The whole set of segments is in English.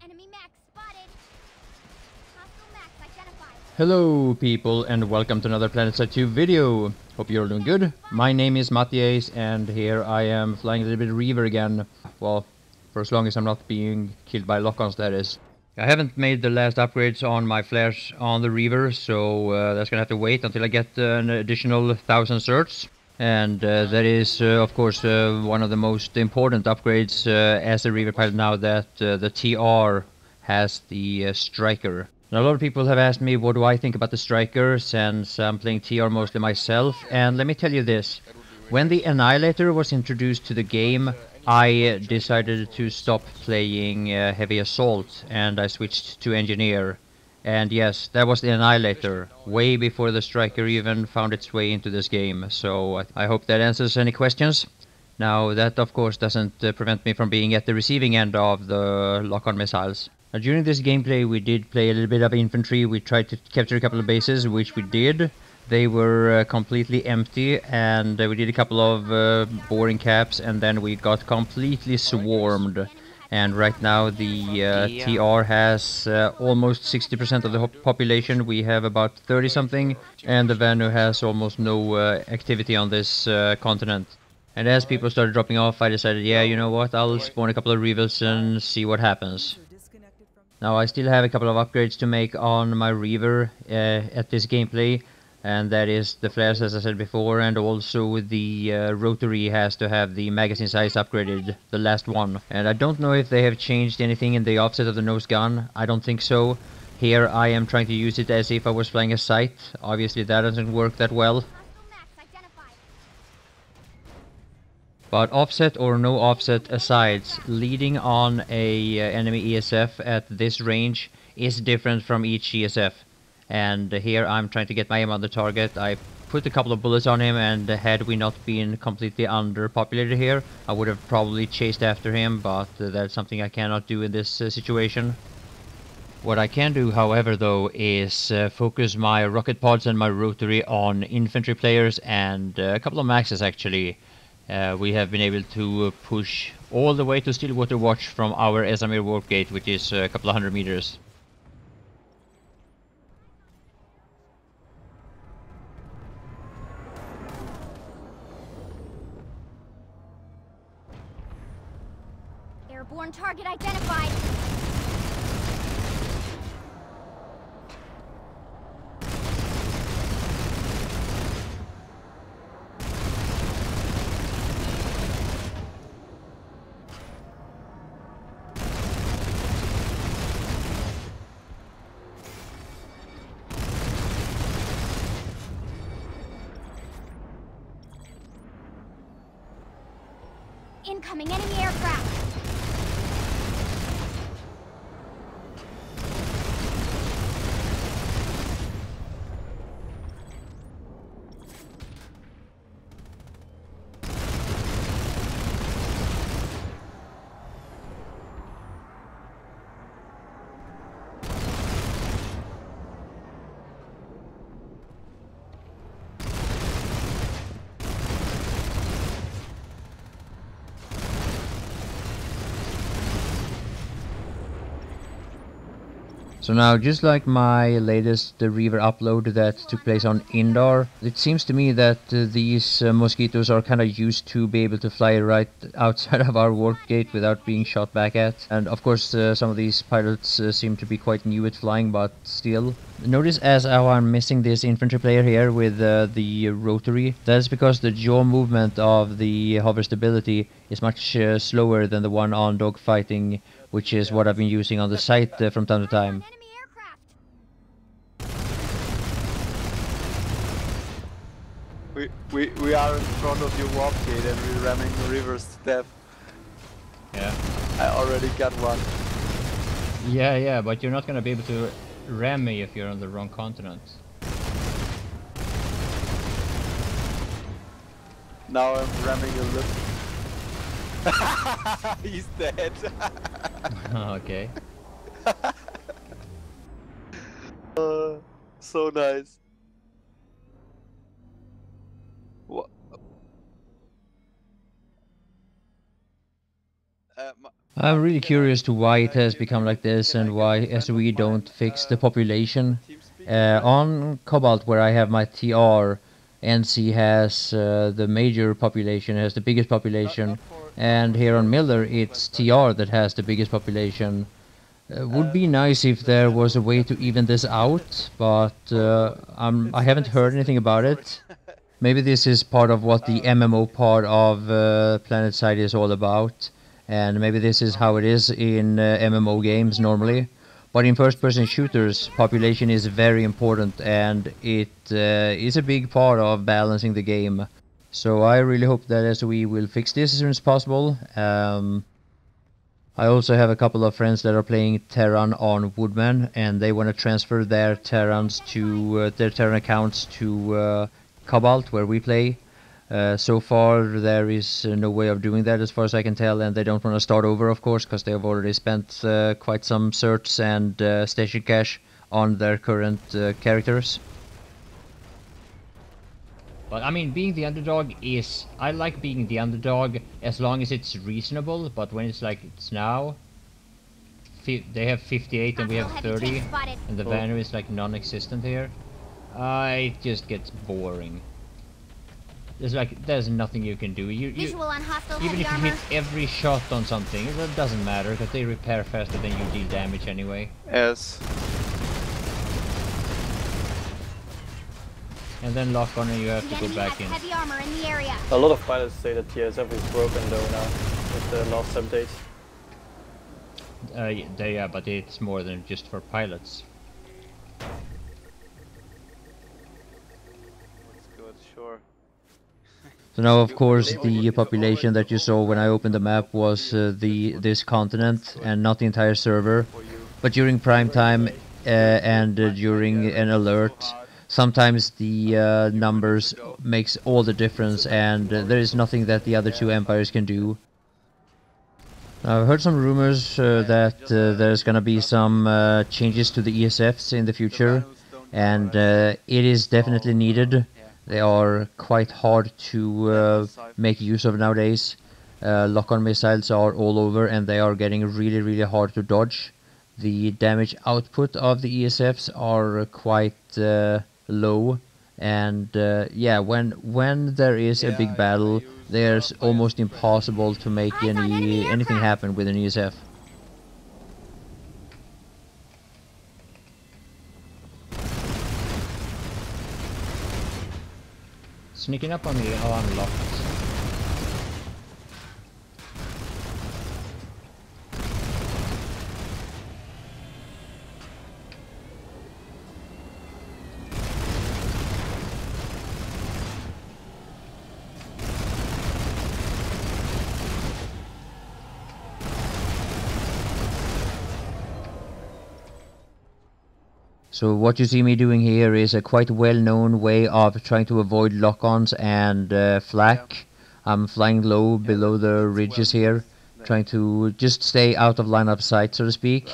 Enemy Max spotted. Hostile Max identified. Hello people and welcome to another Planetside 2 video. Hope you're all doing good. My name is MattiAce and here I am flying a little bit Reaver again. Well, for as long as I'm not being killed by lock-ons, that is. I haven't made the last upgrades on my flares on the Reaver, so that's gonna have to wait until I get an additional 1000 certs. And that is, of course, one of the most important upgrades as a Reaver pilot now, that the TR has the Striker. Now, a lot of people have asked me what do I think about the Striker, since I'm playing TR mostly myself, and let me tell you this. When the Annihilator was introduced to the game, I decided to stop playing Heavy Assault, and I switched to Engineer. And yes, that was the Annihilator, way before the Striker even found its way into this game, so I hope that answers any questions. Now, that of course doesn't prevent me from being at the receiving end of the lock-on missiles. Now, during this gameplay we did play a little bit of infantry. We tried to capture a couple of bases, which we did. They were completely empty, and we did a couple of boring caps, and then we got completely swarmed. And right now the TR has almost 60% of the population. We have about 30 something, and the Vanu has almost no activity on this continent. And as people started dropping off, I decided, yeah, you know what, I'll spawn a couple of Reavers and see what happens. Now I still have a couple of upgrades to make on my Reaver at this gameplay. And that is the flares, as I said before, and also the Rotary has to have the magazine size upgraded, the last one. And I don't know if they have changed anything in the offset of the nose gun. I don't think so. Here I am trying to use it as if I was flying a sight. Obviously that doesn't work that well. But offset or no offset asides, leading on a enemy ESF at this range is different from each ESF. And here I'm trying to get my aim on the target. I put a couple of bullets on him, and had we not been completely underpopulated here, I would have probably chased after him, but that's something I cannot do in this situation. What I can do, however, though, is focus my rocket pods and my rotary on infantry players and a couple of maxes, actually. We have been able to push all the way to Stillwater Watch from our Esamir warp gate, which is a couple of 100 meters. Airborne target identified. Incoming enemy aircraft. So now, just like my latest Reaver upload that took place on Indar, it seems to me that these mosquitoes are kind of used to be able to fly right outside of our warp gate without being shot back at. And of course some of these pilots seem to be quite new at flying, but still. Notice as how I'm missing this infantry player here with the rotary. That's because the jaw movement of the hover stability is much slower than the one on dogfighting, which is what I've been using on the site from time to time. We are in front of your warp gate and we're ramming Reavers to death. Yeah. I already got one. Yeah, but you're not gonna be able to ram me if you're on the wrong continent. Now I'm ramming a lip. He's dead. Okay. So nice. What? I'm really curious to why it has become like this and why SOE don't fix the population. On Cobalt, where I have my TR, NC has the major population, has the biggest population, and here on Miller it's TR that has the biggest population. Would be nice if there was a way to even this out, but I haven't heard anything about it. Maybe this is part of what the MMO part of Planetside is all about, and maybe this is how it is in MMO games normally. But in first-person shooters, population is very important, and it is a big part of balancing the game. So I really hope that SOE will fix this as soon as possible. I also have a couple of friends that are playing Terran on Woodman, and they want to transfer their Terrans to their Terran accounts to Cobalt, where we play. So far there is no way of doing that as far as I can tell, and they don't want to start over, of course, because they have already spent quite some certs and station cash on their current characters. But I mean, being the underdog is... I like being the underdog as long as it's reasonable, but when it's like it's now... They have 58 and we have 30, and the value is like non-existent here. It just gets boring. There's nothing you can do. Visual on hostile even heavy if you armor. hit every shot on something, it doesn't matter, because they repair faster than you deal damage anyway. Yes. And then lock on and you have The to go enemy back has in. heavy armor in the area. A lot of pilots say that TSF is broken though now, with the last update. Yeah, but it's more than just for pilots. That's good, sure. So now, of course, the population that you saw when I opened the map was this continent and not the entire server. For you. But during prime time and during an alert, sometimes the numbers makes all the difference, and there is nothing that the other two empires can do. I've heard some rumors that there's gonna be some changes to the ESFs in the future, and it is definitely needed. They are quite hard to make use of nowadays. Lock-on missiles are all over, and they are getting really hard to dodge. The damage output of the ESFs are quite low, and yeah, when there is a big battle, there's almost impossible to make anything happen with an ESF. Sneaking up on me, oh, I'm locked. So what you see me doing here is a quite well-known way of trying to avoid lock-ons and flak. I'm flying low below the ridges here, trying to just stay out of line of sight, so to speak.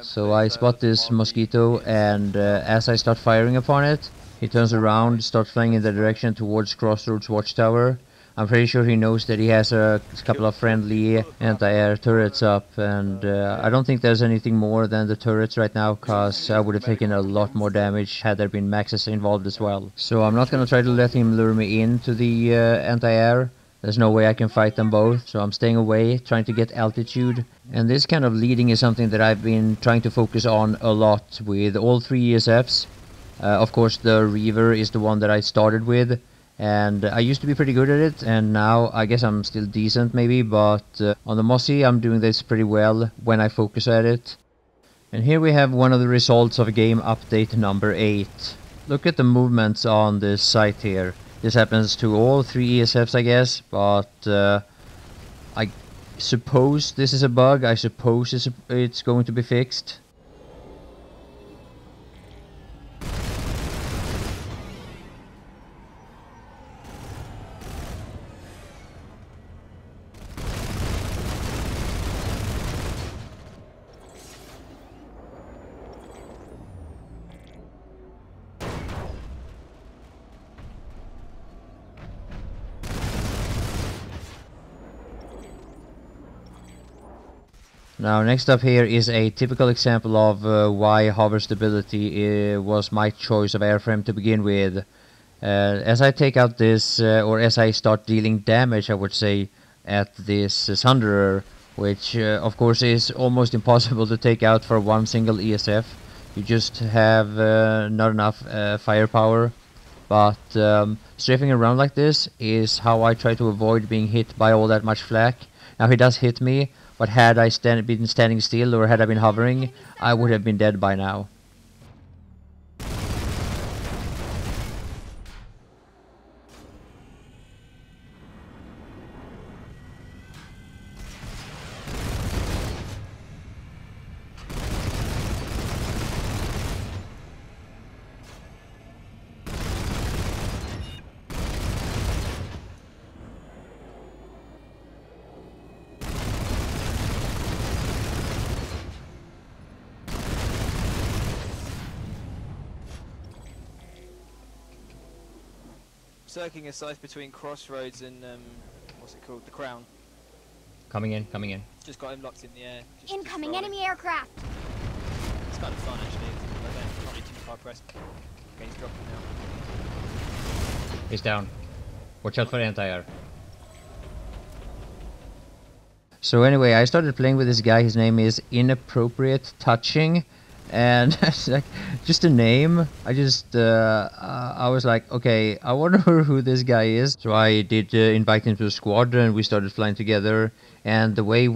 So I spot this mosquito, and as I start firing upon it, he turns around, starts flying in the direction towards Crossroads Watchtower. I'm pretty sure he knows that he has a couple of friendly anti-air turrets up, and I don't think there's anything more than the turrets right now, cause I would have taken a lot more damage had there been Maxes involved as well. So I'm not gonna try to let him lure me into the anti-air. There's no way I can fight them both, so I'm staying away, trying to get altitude. And this kind of leading is something that I've been trying to focus on a lot with all three ESFs. Of course, the Reaver is the one that I started with, and I used to be pretty good at it, and now I guess I'm still decent maybe, but on the Mossy I'm doing this pretty well when I focus at it. And here we have one of the results of game update number 8. Look at the movements on this site here. This happens to all three ESFs, I guess, but I suppose this is a bug. I suppose it's going to be fixed. Now next up here is a typical example of why hover stability was my choice of airframe to begin with. As I take out this, or as I start dealing damage, I would say, at this Sunderer, which of course is almost impossible to take out for one single ESF. You just have not enough firepower. But strafing around like this is how I try to avoid being hit by all that much flak. Now he does hit me, but had I been standing still or had I been hovering, I would have been dead by now. Circling a scythe between Crossroads and what's it called? The Crown. Coming in, coming in. Just got him locked in the air. Just Incoming rolling. enemy aircraft. It's kind of fun actually. I don't can't be too far pressed. Okay, he's dropping now. He's down. Watch out for anti-air. So anyway, I started playing with this guy. His name is Inappropriate Touching. And it's like, just a name. I was like, okay, I wonder who this guy is. So I did invite him to the squad, and we started flying together. And the way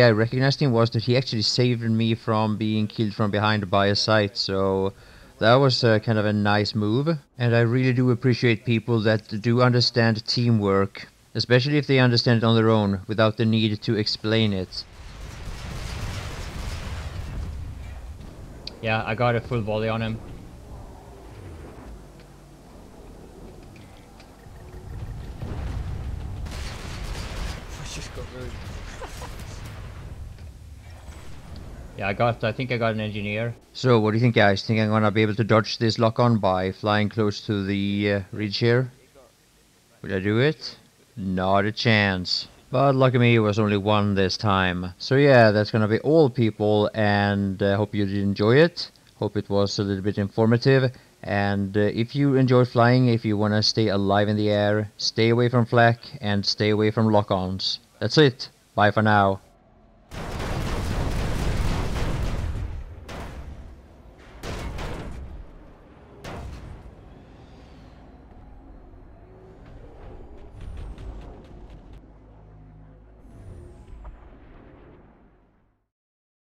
I recognized him was that he actually saved me from being killed from behind by a sight. So that was kind of a nice move. And I really do appreciate people that do understand teamwork, especially if they understand it on their own without the need to explain it. Yeah, I got a full volley on him. Just got rude. Yeah, I think I got an engineer. So, what do you think, guys? Think I'm gonna be able to dodge this lock-on by flying close to the ridge here? Would I do it? Not a chance. But lucky me, it was only one this time. So yeah, that's gonna be all, people, and hope you did enjoy it. Hope it was a little bit informative. And if you enjoy flying, if you wanna stay alive in the air, stay away from flak and stay away from lock-ons. That's it. Bye for now.